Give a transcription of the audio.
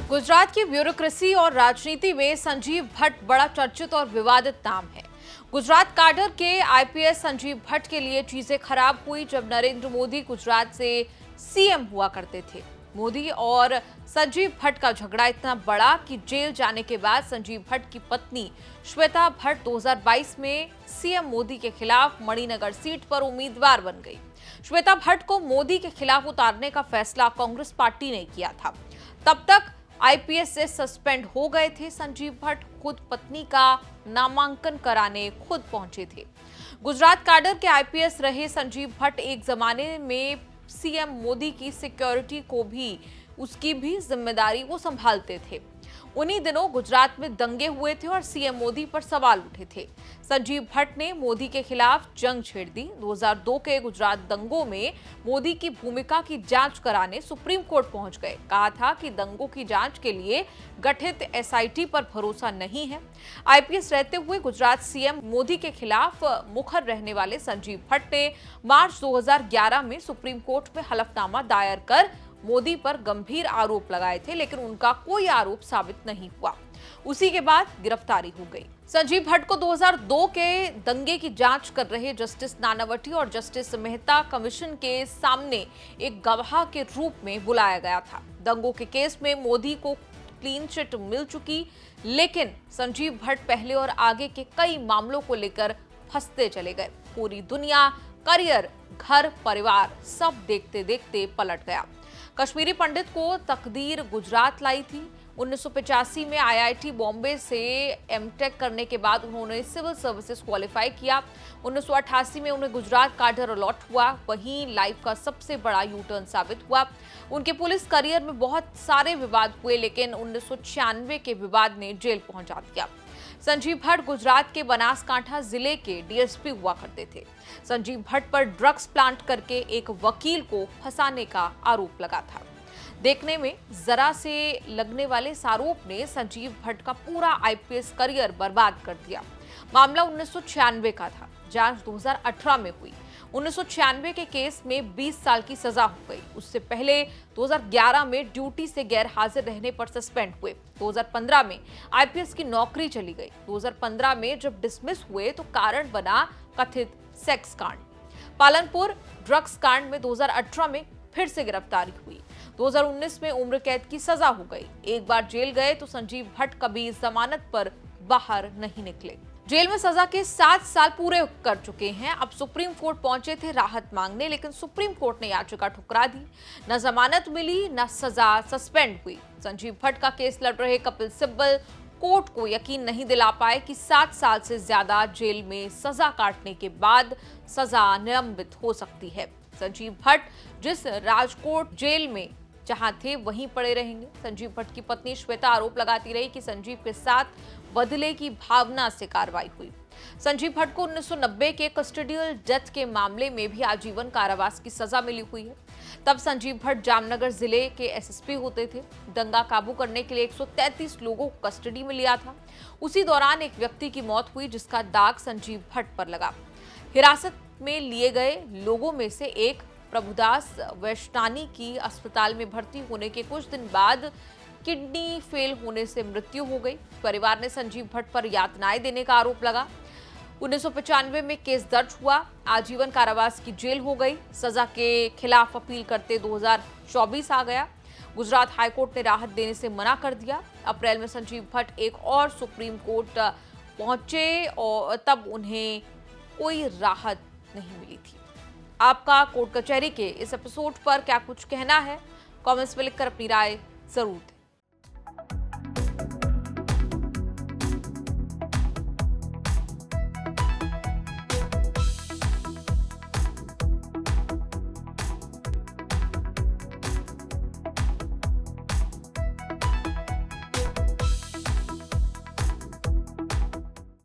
गुजरात की ब्यूरोक्रेसी और राजनीति में संजीव भट्ट बड़ा चर्चित और विवादित नाम है। गुजरात काडर के आईपीएस संजीव भट्ट के लिए चीजें खराब हुई जब नरेंद्र मोदी गुजरात से सीएम हुआ करते थे। मोदी और संजीव भट्ट का झगड़ा इतना बड़ा कि जेल जाने के बाद संजीव भट्ट की पत्नी श्वेता भट्ट 2022 में सीएम मोदी के खिलाफ मणिनगर सीट पर उम्मीदवार बन गई। श्वेता भट्ट को मोदी के खिलाफ उतारने का फैसला कांग्रेस पार्टी ने किया था। तब तक आईपीएस से सस्पेंड हो गए थे संजीव भट्ट। खुद पत्नी का नामांकन कराने खुद पहुंचे थे। गुजरात काडर के आईपीएस रहे संजीव भट्ट एक जमाने में सीएम मोदी की सिक्योरिटी को भी उसकी भी जिम्मेदारी वो संभालते थे। उन्हीं दिनों गुजरात में दंगे हुए थे और सीएम मोदी पर सवाल उठे थे। संजीव भट्ट ने मोदी के खिलाफ जंग छेड़ दी। 2002 के गुजरात दंगों में मोदी की भूमिका की जांच कराने सुप्रीम कोर्ट पहुंच गए। कहा था कि दंगों की जांच के लिए गठित एसआईटी पर भरोसा नहीं है। आईपीएस रहते हुए गुजरात सीएम मोदी के खिलाफ मुखर रहने वाले संजीव भट्ट ने मार्च 2011 में सुप्रीम कोर्ट में हलफनामा दायर कर मोदी पर गंभीर आरोप लगाए थे, लेकिन उनका कोई आरोप साबित नहीं हुआ। उसी के बाद गिरफ्तारी हो गई। संजीव भट्ट को 2002 के दंगे की जांच कर रहे जस्टिस नानावटी और जस्टिस मेहता कमीशन के सामने एक गवाह के रूप में बुलाया गया था। दंगों के केस में मोदी को क्लीन चिट मिल चुकी, लेकिन संजीव भट्ट पहले और आगे के कई मामलों को लेकर फंसते चले गए। पूरी दुनिया, करियर, घर, परिवार सब देखते देखते पलट गया। कश्मीरी पंडित को तकदीर गुजरात लाई थी। 1985 में आईआईटी बॉम्बे से एमटेक करने के बाद उन्होंने सिविल सर्विसेज क्वालिफाई किया। 1988 में उन्हें गुजरात काडर अलॉट हुआ। वहीं लाइफ का सबसे बड़ा यू टर्न साबित हुआ। उनके पुलिस करियर में बहुत सारे विवाद हुए, लेकिन 1996 के विवाद ने जेल पहुंचा दिया। संजीव भट्ट गुजरात के बनासकांठा जिले के डीएसपी हुआ करते थे। संजीव भट्ट पर ड्रग्स प्लांट करके एक वकील को फंसाने का आरोप लगा था। देखने में जरा से लगने वाले इस आरोप ने संजीव भट्ट का पूरा आईपीएस करियर बर्बाद कर दिया। मामला 1996 का था। जांच 2018 में हुई। 1996 के केस में 20 साल की सजा हो गई। उससे पहले 2011 में ड्यूटी से गैर हाजिर रहने पर सस्पेंड हुए। 2015 में आईपीएस की नौकरी चली गई। 2015 में जब डिसमिस हुए तो कारण बना कथित सेक्स कांड। पालनपुर ड्रग्स कांड में 2018 में फिर से गिरफ्तारी हुई। 2019 में उम्र कैद की सजा हो गई। एक बार जेल गए तो संजीव भट्ट कभी जमानत पर बाहर नहीं निकले। जेल में सजा के 7 साल पूरे कर चुके हैं। अब सुप्रीम कोर्ट पहुंचे थे राहत मांगने, लेकिन सुप्रीम कोर्ट ने याचिका ठुकरा दी। न जमानत मिली, न सजा, सस्पेंड हुई। संजीव भट्ट का केस लड़ रहे कपिल सिब्बल कोर्ट को यकीन नहीं दिला पाए कि 7 साल से ज्यादा जेल में सजा काटने के बाद सजा निलंबित हो सकती है। संजीव भट्ट जिस राजकोट जेल में जहां थे वहीं पड़े रहेंगे। संजीव भट्ट की पत्नी श्वेता आरोप लगाती रही कि संजीव के साथ बदले की भावना से कार्रवाई हुई। संजीव भट्ट को 1990 के कस्टोडियल डेथ के मामले में भी आजीवन कारावास की सजा मिली हुई है। तब संजीव भट्ट जामनगर जिले के एसएसपी होते थे। दंगा काबू करने के लिए 133 लोगों को कस्टडी में लिया था। उसी दौरान एक व्यक्ति की मौत हुई जिसका दाग संजीव भट्ट पर लगा। हिरासत में लिए गए लोगों में से एक प्रभुदास वैष्णानी की अस्पताल में भर्ती होने के कुछ दिन बाद किडनी फेल होने से मृत्यु हो गई। परिवार ने संजीव भट्ट पर यातनाएं देने का आरोप लगा। 1995 में केस दर्ज हुआ। आजीवन कारावास की जेल हो गई। सजा के खिलाफ अपील करते 2024 आ गया। गुजरात हाईकोर्ट ने राहत देने से मना कर दिया। अप्रैल में संजीव भट्ट एक और सुप्रीम कोर्ट पहुंचे और तब उन्हें कोई राहत नहीं मिली थी। आपका कोर्ट कचहरी के इस एपिसोड पर क्या कुछ कहना है? कमेंट्स में लिखकर अपनी राय जरूर दें।